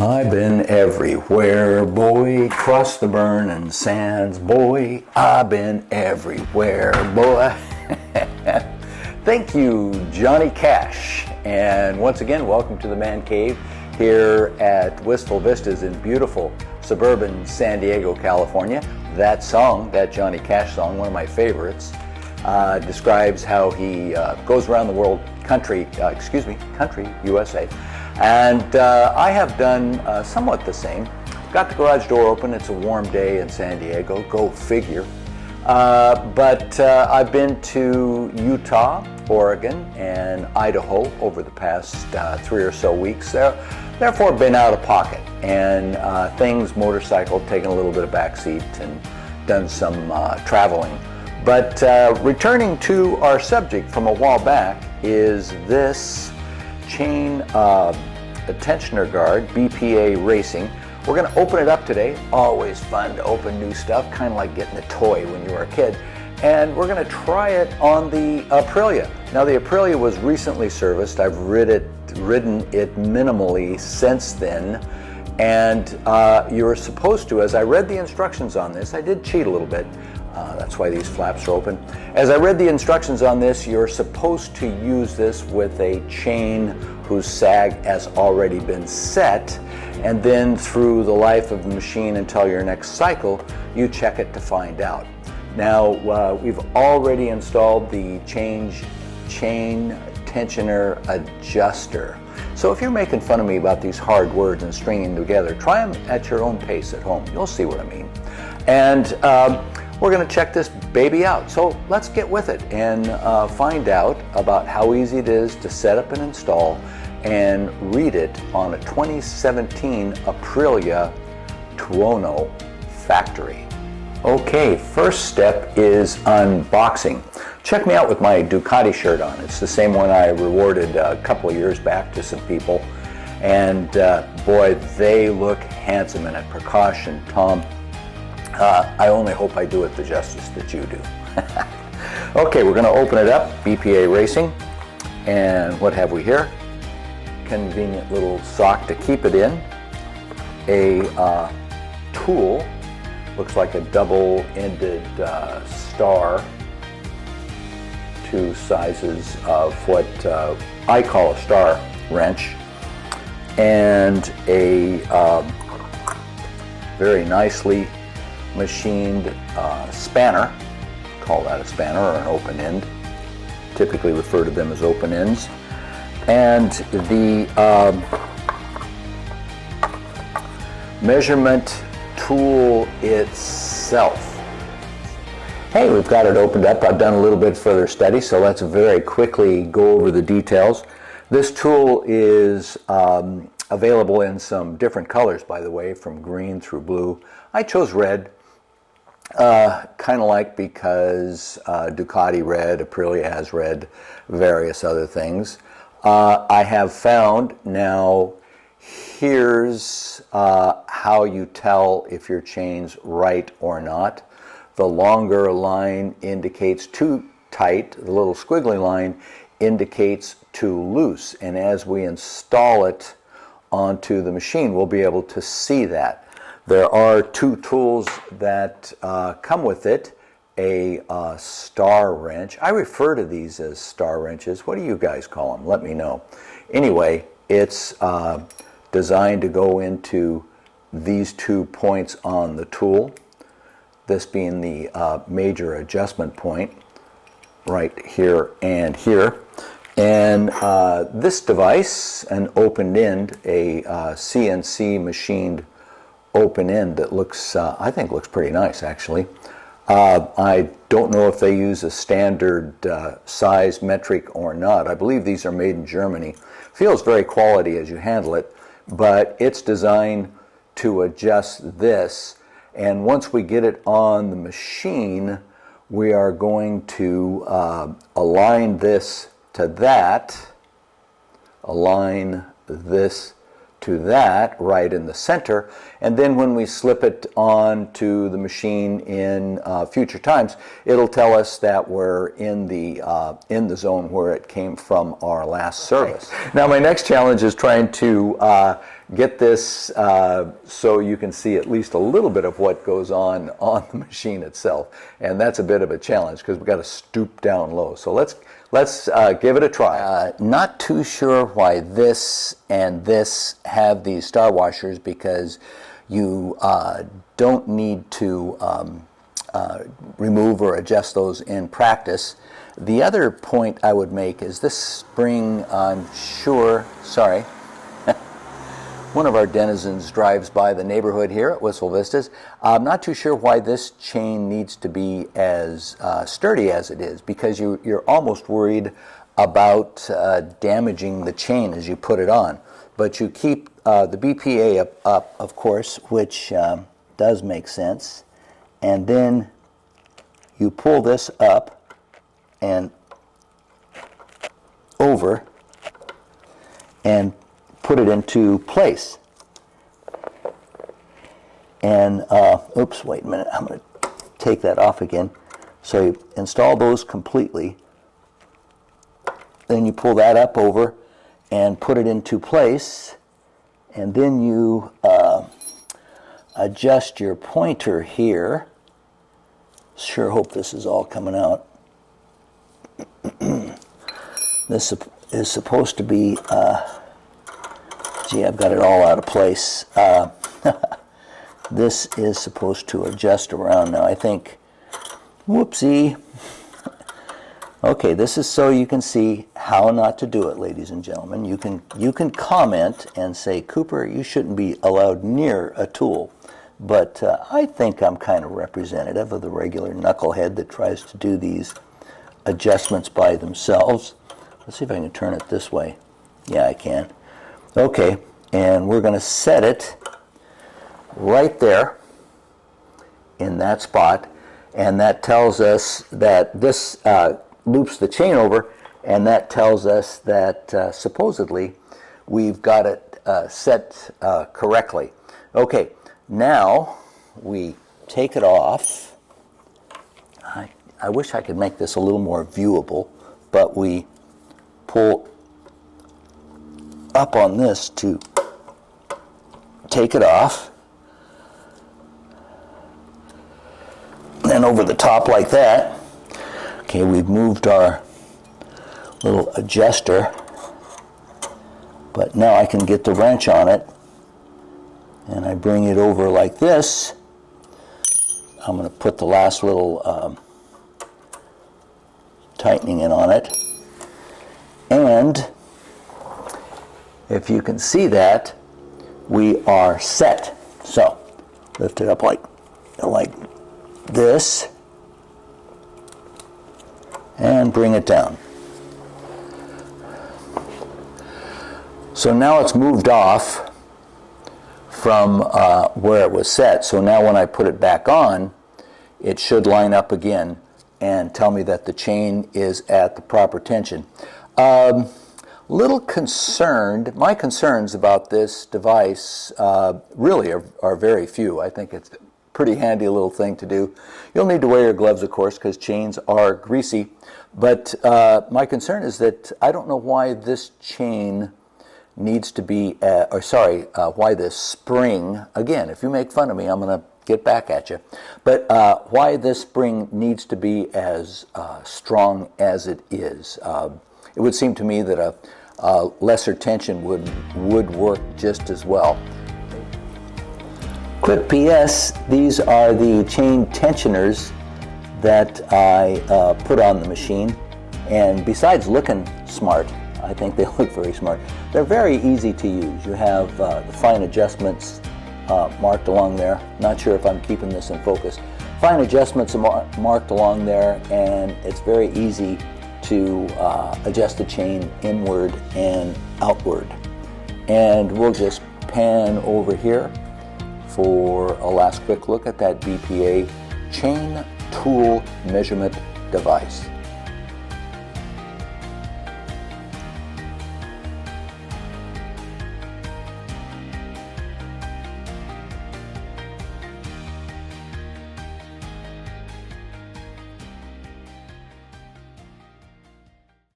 I've been everywhere, boy, crossed the burning sands, boy, I've been everywhere, boy. Thank you, Johnny Cash. And once again, welcome to the Man Cave here at Wistful Vistas in beautiful suburban San Diego, California. That song, that Johnny Cash song, one of my favorites, describes how he goes around the world, country, USA. And I have done somewhat the same. Got the garage door open. It's a warm day in San Diego. Go figure. But I've been to Utah, Oregon, and Idaho over the past 3 or so weeks. Therefore, been out of pocket. And things, motorcycle, taken a little bit of backseat and done some traveling. But returning to our subject from a while back is this chain tensioner guard, BPA-Racing. We're going to open it up today. Always fun to open new stuff, kind of like getting a toy when you were a kid. And we're going to try it on the Aprilia. Now the Aprilia was recently serviced. I've ridden it minimally since then. And you're supposed to, as I read the instructions on this, I did cheat a little bit. That's why these flaps are open. As I read the instructions on this, you're supposed to use this with a chain whose sag has already been set, and then through the life of the machine until your next cycle, you check it to find out. Now, we've already installed the chain tensioner adjuster. So if you're making fun of me about these hard words and stringing them together, try them at your own pace at home. You'll see what I mean. And we're going to check this baby out. So let's get with it and find out about how easy it is to set up and install and read it on a 2017 Aprilia Tuono Factory. Okay, first step is unboxing. Check me out with my Ducati shirt on. It's the same one I rewarded a couple of years back to some people. And boy, they look handsome in it. Precaution, Tom. I only hope I do it the justice that you do. Okay, we're going to open it up, BPA-Racing. And what have we here? Convenient little sock to keep it in. A tool, looks like a double-ended star. Two sizes of what I call a star wrench. And a very nicely machined spanner, call that a spanner or an open end, typically refer to them as open ends, and the measurement tool itself. Hey, we've got it opened up. I've done a little bit further study, so let's very quickly go over the details. This tool is available in some different colors, by the way, from green through blue. I chose red. Kind of like because Ducati red, Aprilia has red, various other things. I have found, now here's how you tell if your chain's right or not. The longer line indicates too tight, the little squiggly line indicates too loose. And as we install it onto the machine, we'll be able to see that. There are two tools that come with it, a star wrench. I refer to these as star wrenches. What do you guys call them? Let me know. Anyway, it's designed to go into these 2 points on the tool, this being the major adjustment point, right here and here. And this device, an open end, a CNC machined open end that looks, I think looks pretty nice actually. I don't know if they use a standard size metric or not. I believe these are made in Germany. Feels very quality as you handle it, but it's designed to adjust this. And once we get it on the machine, we are going to align this to that, align this to that right in the center, and then when we slip it onto the machine in future times, it'll tell us that we're in the zone where it came from our last service. Now my next challenge is trying to get this so you can see at least a little bit of what goes on the machine itself, and that's a bit of a challenge because we've got to stoop down low. So let's give it a try. Not too sure why this and this have these star washers, because you don't need to remove or adjust those in practice. The other point I would make is this spring, I'm sure, sorry, one of our denizens drives by the neighborhood here at Wistful Vistas. I'm not too sure why this chain needs to be as sturdy as it is, because you're almost worried about damaging the chain as you put it on. But you keep the BPA up, of course, which does make sense. And then you pull this up and over and put it into place. And, oops, wait a minute, I'm going to take that off again. So you install those completely. Then you pull that up over and put it into place. And then you adjust your pointer here. Sure hope this is all coming out. This is supposed to be, gee, I've got it all out of place. This is supposed to adjust around now, I think. Whoopsie. Okay, this is so you can see how not to do it, ladies and gentlemen. You can comment and say, Cooper, you shouldn't be allowed near a tool. But I think I'm kind of representative of the regular knucklehead that tries to do these adjustments by themselves. Let's see if I can turn it this way. Yeah, I can. Okay, and we're going to set it right there in that spot, and that tells us that this loops the chain over, and that tells us that supposedly we've got it set correctly. Okay, now we take it off. I wish I could make this a little more viewable, but we pull up on this to take it off, and over the top like that. Okay, we've moved our little adjuster, but now I can get the wrench on it, and I bring it over like this. I'm going to put the last little tightening in on it, and if you can see that, we are set. So lift it up like this and bring it down. So now it's moved off from where it was set. So now when I put it back on, it should line up again and tell me that the chain is at the proper tension. Little concerned, my concerns about this device really are very few. I think it's a pretty handy little thing to do. You'll need to wear your gloves, of course, because chains are greasy. But my concern is that I don't know why this chain needs to be, why this spring, again, if you make fun of me, I'm going to get back at you, but why this spring needs to be as strong as it is. It would seem to me that a lesser tension would work just as well. Quick PS, these are the chain tensioners that I put on the machine, and besides looking smart, I think they look very smart. They're very easy to use. You have the fine adjustments marked along there. Not sure if I'm keeping this in focus. Fine adjustments are marked along there, and it's very easy to adjust the chain inward and outward. And we'll just pan over here for a last quick look at that BPA chain tool measurement device.